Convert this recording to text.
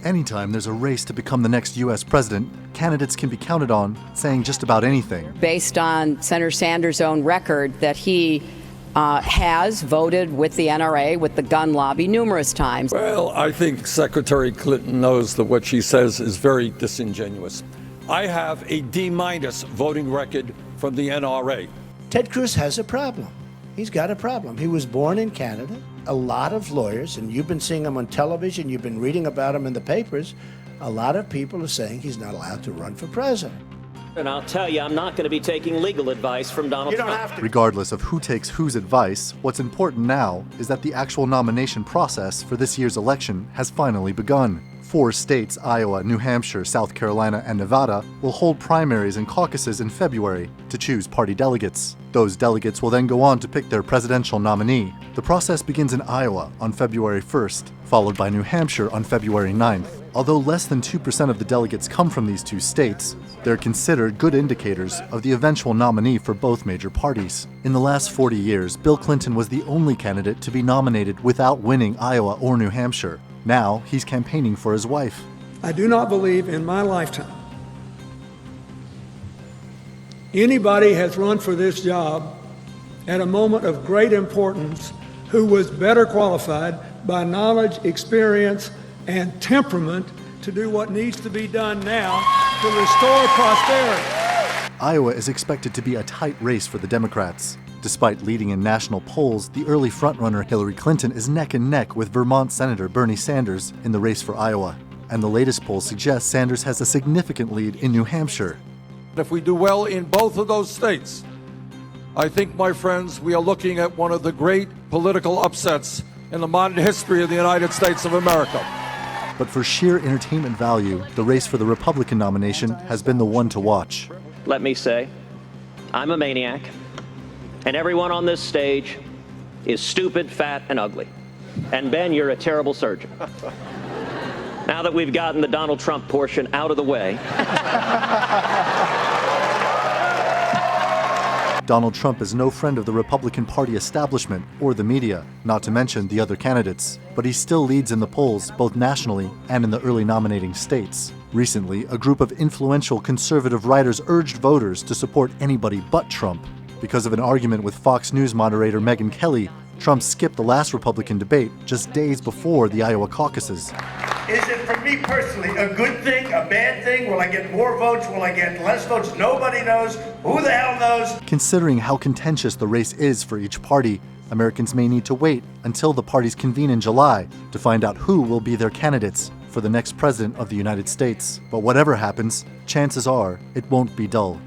Anytime there's a race to become the next U.S. president, candidates can be counted on saying just about anything. Based on Senator Sanders' own record that he has voted with the NRA, with the gun lobby, numerous times. Well, I think Secretary Clinton knows that what she says is very disingenuous. I have a D- voting record from the NRA. Ted Cruz has a problem. He's got a problem. He was born in Canada. A lot of lawyers, and you've been seeing him on television, you've been reading about him in the papers, a lot of people are saying he's not allowed to run for president. And I'll tell you, I'm not going to be taking legal advice from Donald Trump. You don't have to. Regardless of who takes whose advice, what's important now is that the actual nomination process for this year's election has finally begun. 4 states, Iowa, New Hampshire, South Carolina, and Nevada, will hold primaries and caucuses in February to choose party delegates. Those delegates will then go on to pick their presidential nominee. The process begins in Iowa on February 1st, followed by New Hampshire on February 9th. Although less than 2% of the delegates come from these 2 states, they're considered good indicators of the eventual nominee for both major parties. In the last 40 years, Bill Clinton was the only candidate to be nominated without winning Iowa or New Hampshire. Now, he's campaigning for his wife. I do not believe in my lifetime anybody has run for this job at a moment of great importance who was better qualified by knowledge, experience, and temperament to do what needs to be done now to restore prosperity. Iowa is expected to be a tight race for the Democrats. Despite leading in national polls, the early frontrunner Hillary Clinton is neck and neck with Vermont Senator Bernie Sanders in the race for Iowa. And the latest poll suggests Sanders has a significant lead in New Hampshire. If we do well in both of those states, I think, my friends, we are looking at one of the great political upsets in the modern history of the United States of America. But for sheer entertainment value, the race for the Republican nomination has been the one to watch. Let me say, I'm a maniac, and everyone on this stage is stupid, fat, and ugly. And Ben, you're a terrible surgeon. Now that we've gotten the Donald Trump portion out of the way. Donald Trump is no friend of the Republican Party establishment or the media, not to mention the other candidates. But he still leads in the polls, both nationally and in the early nominating states. Recently, a group of influential conservative writers urged voters to support anybody but Trump. Because of an argument with Fox News moderator Megyn Kelly, Trump skipped the last Republican debate just days before the Iowa caucuses. Is it, for me personally, a good thing, a bad thing? Will I get more votes? Will I get less votes? Nobody knows. Who the hell knows? Considering how contentious the race is for each party, Americans may need to wait until the parties convene in July to find out who will be their candidates for the next president of the United States. But whatever happens, chances are it won't be dull.